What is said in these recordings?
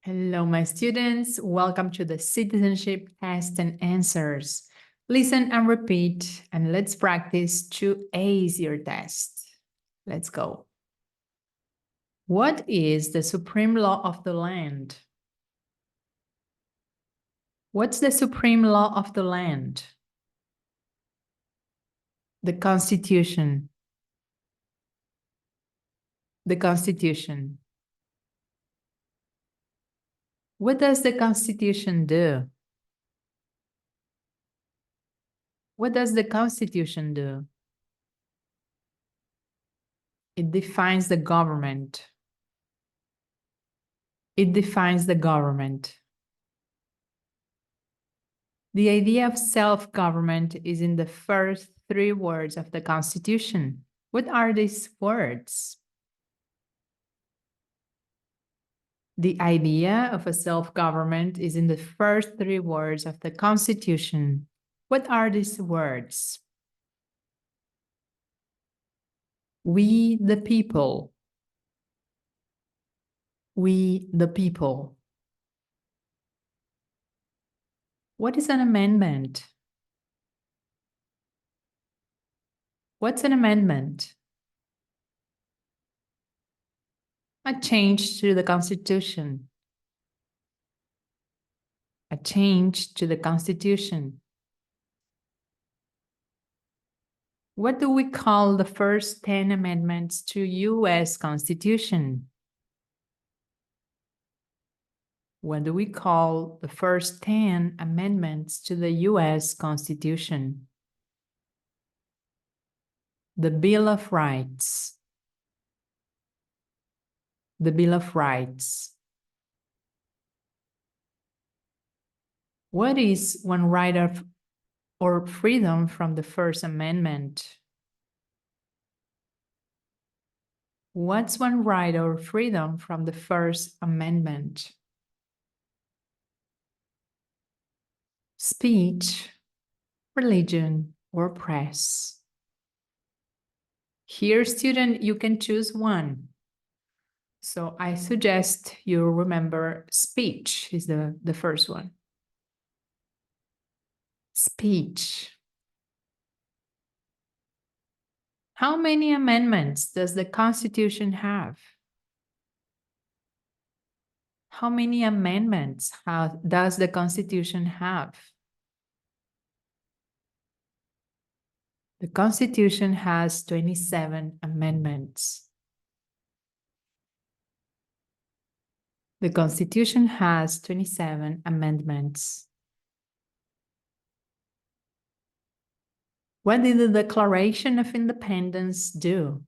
Hello, my students. Welcome to the citizenship test and answers. Listen and repeat, and let's practice to ace your test. Let's go. What is the supreme law of the land? What's the supreme law of the land? The Constitution. The Constitution. What does the Constitution do? What does the Constitution do? It defines the government. It defines the government. The idea of self-government is in the first three words of the Constitution. What are these words? The idea of a self-government is in the first three words of the Constitution. What are these words? We the people. We the people. What is an amendment? What's an amendment? A change to the Constitution. A change to the Constitution. What do we call the first 10 amendments to U.S. Constitution? What do we call the first 10 amendments to the U.S. Constitution? The Bill of Rights. The Bill of Rights. What is one right of or freedom from the First Amendment? What's one right or freedom from the First Amendment? Speech, religion, or press. Here, student, you can choose one. So I suggest you remember speech is the first one. Speech. How many amendments does the Constitution have? How many amendments does the Constitution have? The Constitution has 27 amendments. The Constitution has 27 amendments. What did the Declaration of Independence do?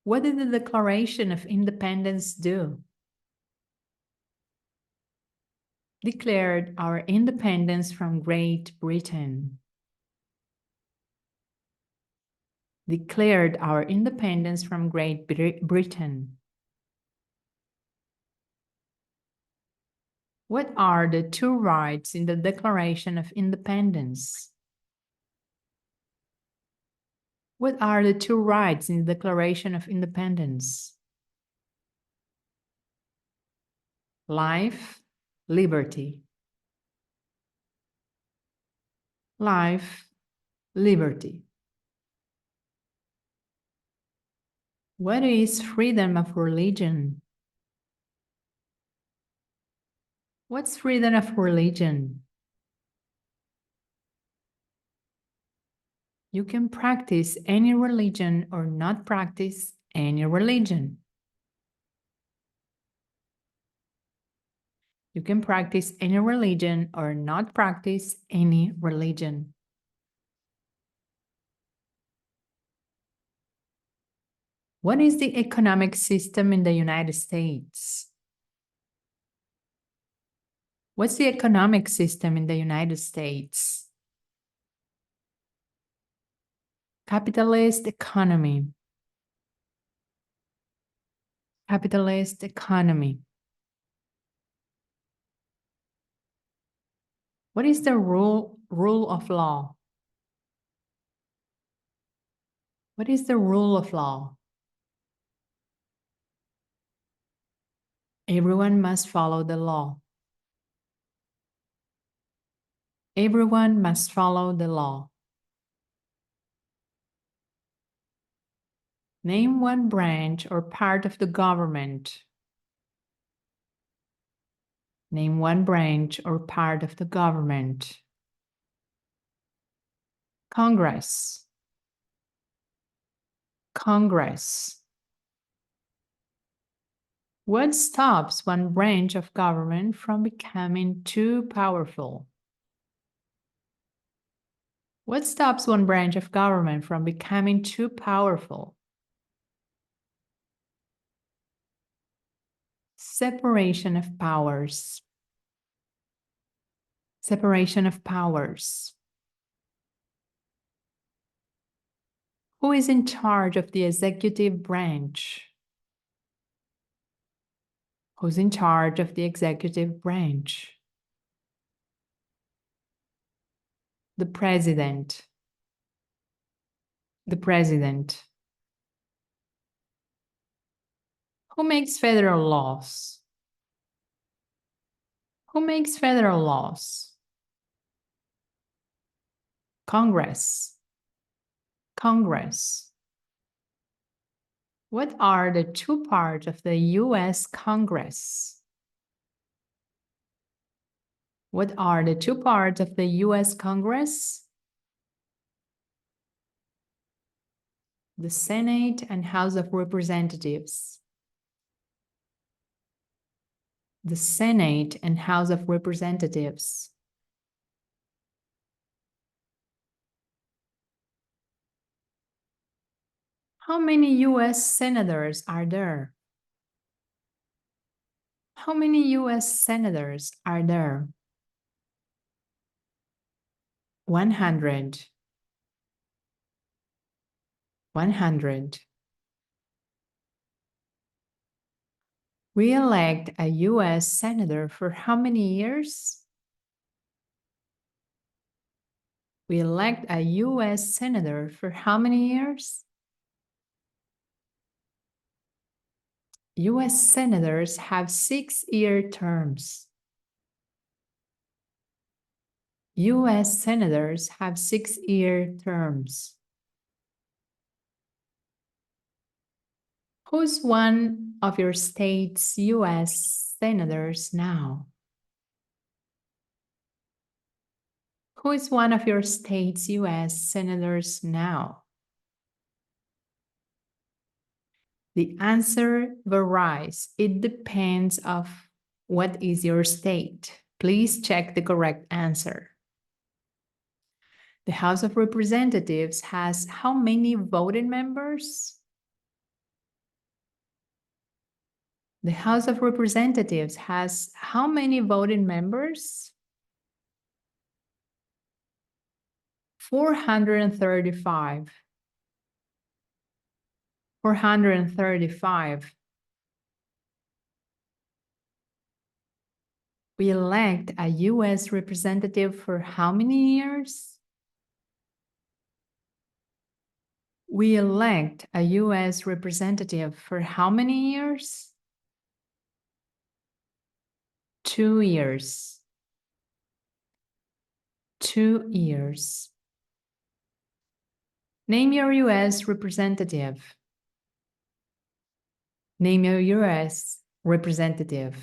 What did the Declaration of Independence do? Declared our independence from Great Britain. Declared our independence from Great Britain. What are the two rights in the Declaration of Independence? What are the two rights in the Declaration of Independence? Life, liberty. Life, liberty. What is freedom of religion? What's freedom of religion? You can practice any religion or not practice any religion. You can practice any religion or not practice any religion. What is the economic system in the United States? What's the economic system in the United States? Capitalist economy. Capitalist economy. What is the rule of law? What is the rule of law? Everyone must follow the law. Everyone must follow the law. Name one branch or part of the government. Name one branch or part of the government. Congress. Congress. What stops one branch of government from becoming too powerful? What stops one branch of government from becoming too powerful? Separation of powers. Separation of powers. Who is in charge of the executive branch? Who's in charge of the executive branch? The president. The president. Who makes federal laws? Who makes federal laws? Congress. Congress. What are the two parts of the U.S. Congress? What are the two parts of the U.S. Congress? The Senate and House of Representatives. The Senate and House of Representatives. How many U.S. senators are there? How many U.S. senators are there? 100. 100. We elect a U.S. senator for how many years? We elect a U.S. senator for how many years? U.S. senators have 6-year terms. U.S. senators have 6-year terms. Who's one of your state's U.S. senators now? Who is one of your state's U.S. senators now? The answer varies. It depends of what is your state. Please check the correct answer. The House of Representatives has how many voting members? The House of Representatives has how many voting members? 435. 435. We elect a U.S. representative for how many years? We elect a U.S. representative for how many years? 2 years. 2 years. Name your U.S. representative. Name your U.S. representative.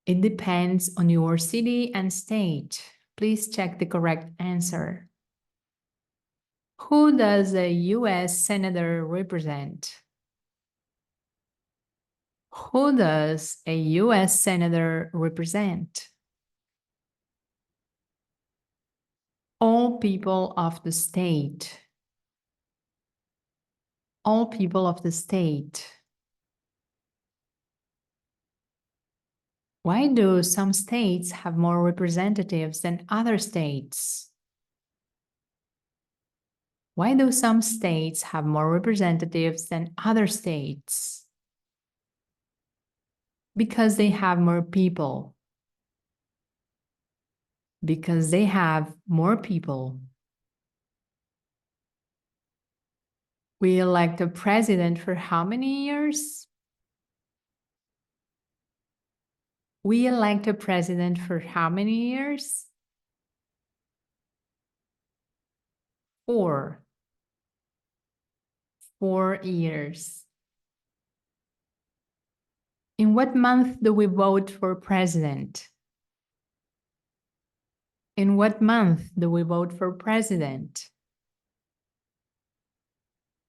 It depends on your city and state. Please check the correct answer. Who does a U.S. senator represent? Who does a U.S. senator represent? All people of the state. All people of the state. Why do some states have more representatives than other states? Why do some states have more representatives than other states? Because they have more people. Because they have more people. We elect a president for how many years? We elect a president for how many years? 4. 4 years. In what month do we vote for president? In what month do we vote for president?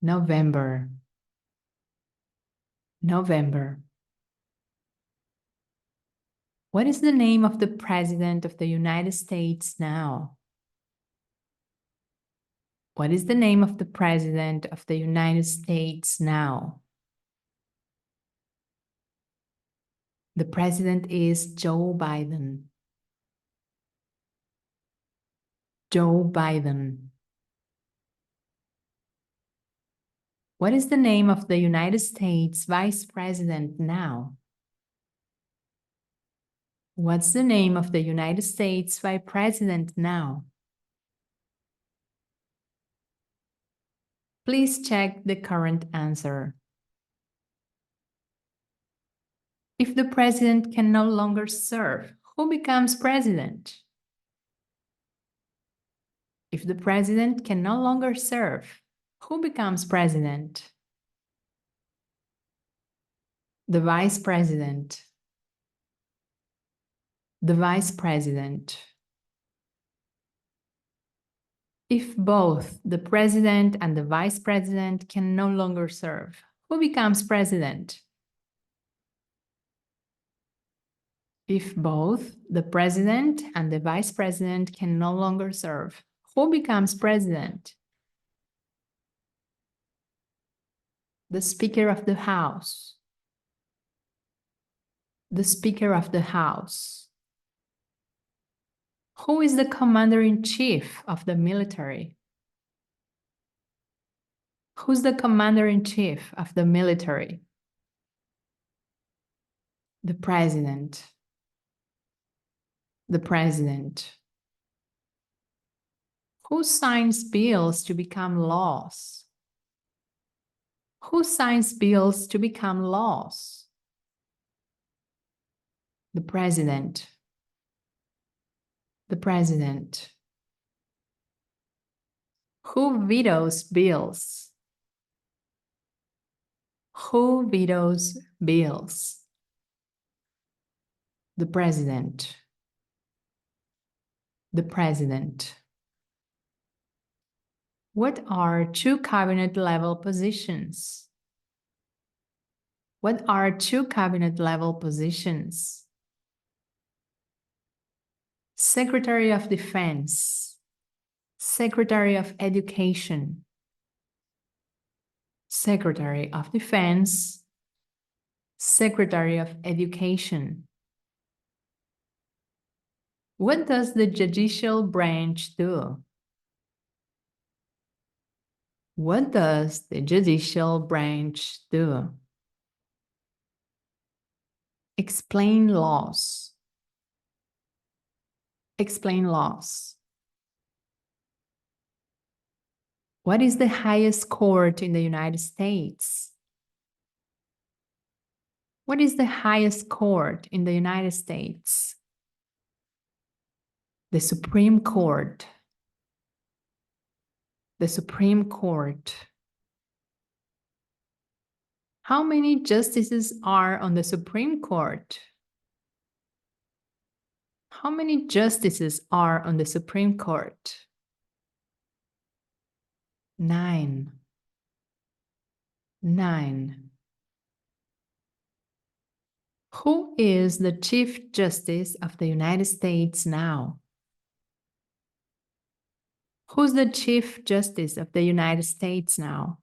November. November. What is the name of the president of the United States now? What is the name of the president of the United States now? The president is Joe Biden. Joe Biden. What is the name of the United States vice president now? What's the name of the United States vice president now? Please check the current answer. If the president can no longer serve, who becomes president? If the president can no longer serve, who becomes president? The vice president. The vice president. If both the president and the vice president can no longer serve, who becomes president? If both the president and the vice president can no longer serve, who becomes president? The Speaker of the House. The Speaker of the House. Who is the commander-in-chief of the military? Who's the commander-in-chief of the military? The president. The president. Who signs bills to become laws? Who signs bills to become laws? The president. The president. Who vetoes bills? Who vetoes bills? The president. The president. What are 2 cabinet-level positions? What are 2 cabinet-level positions? Secretary of Defense, Secretary of Education, Secretary of Defense, Secretary of Education. What does the judicial branch do? What does the judicial branch do? Explain laws. Explain laws. What is the highest court in the United States? What is the highest court in the United States? The Supreme Court. The Supreme Court. How many justices are on the Supreme Court? How many justices are on the Supreme Court? 9. 9. Who is the Chief Justice of the United States now? Who's the Chief Justice of the United States now?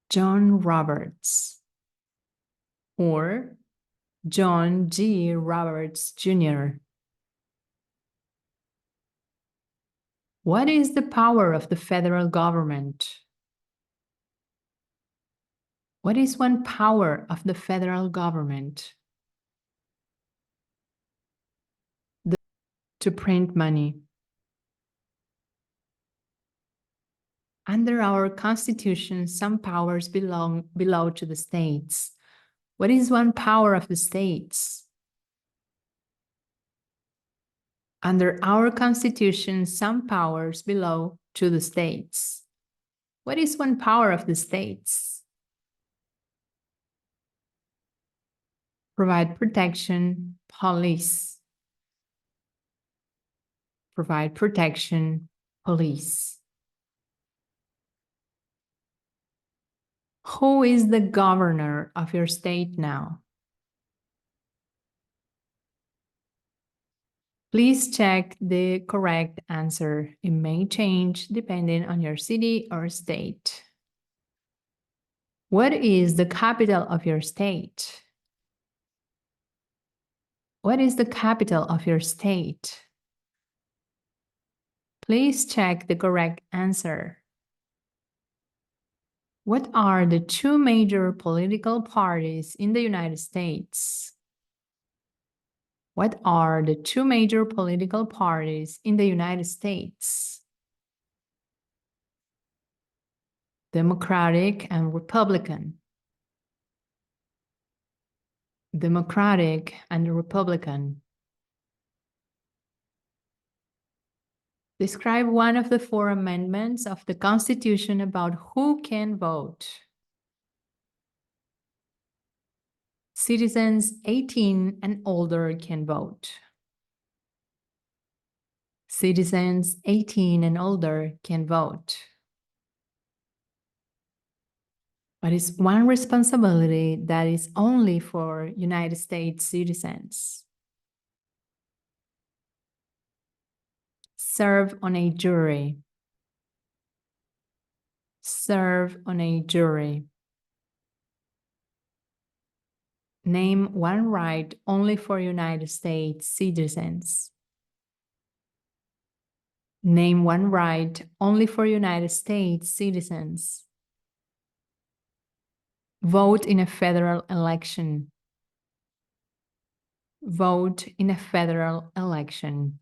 John Roberts or John G. Roberts, Jr. What is the power of the federal government? What is one power of the federal government? To print money. Under our Constitution, some powers belong to the states. What is one power of the states? Under our Constitution, some powers belong to the states. What is one power of the states? Provide protection, police. Provide protection, police. Who is the governor of your state now? Please check the correct answer. It may change depending on your city or state. What is the capital of your state? What is the capital of your state? Please check the correct answer. What are the two major political parties in the United States? What are the two major political parties in the United States? Democratic and Republican. Democratic and Republican. Describe one of the 4 amendments of the Constitution about who can vote. Citizens 18 and older can vote. Citizens 18 and older can vote. But it's one responsibility that is only for United States citizens. Serve on a jury. Serve on a jury. Name one right only for United States citizens. Name one right only for United States citizens. Vote in a federal election. Vote in a federal election.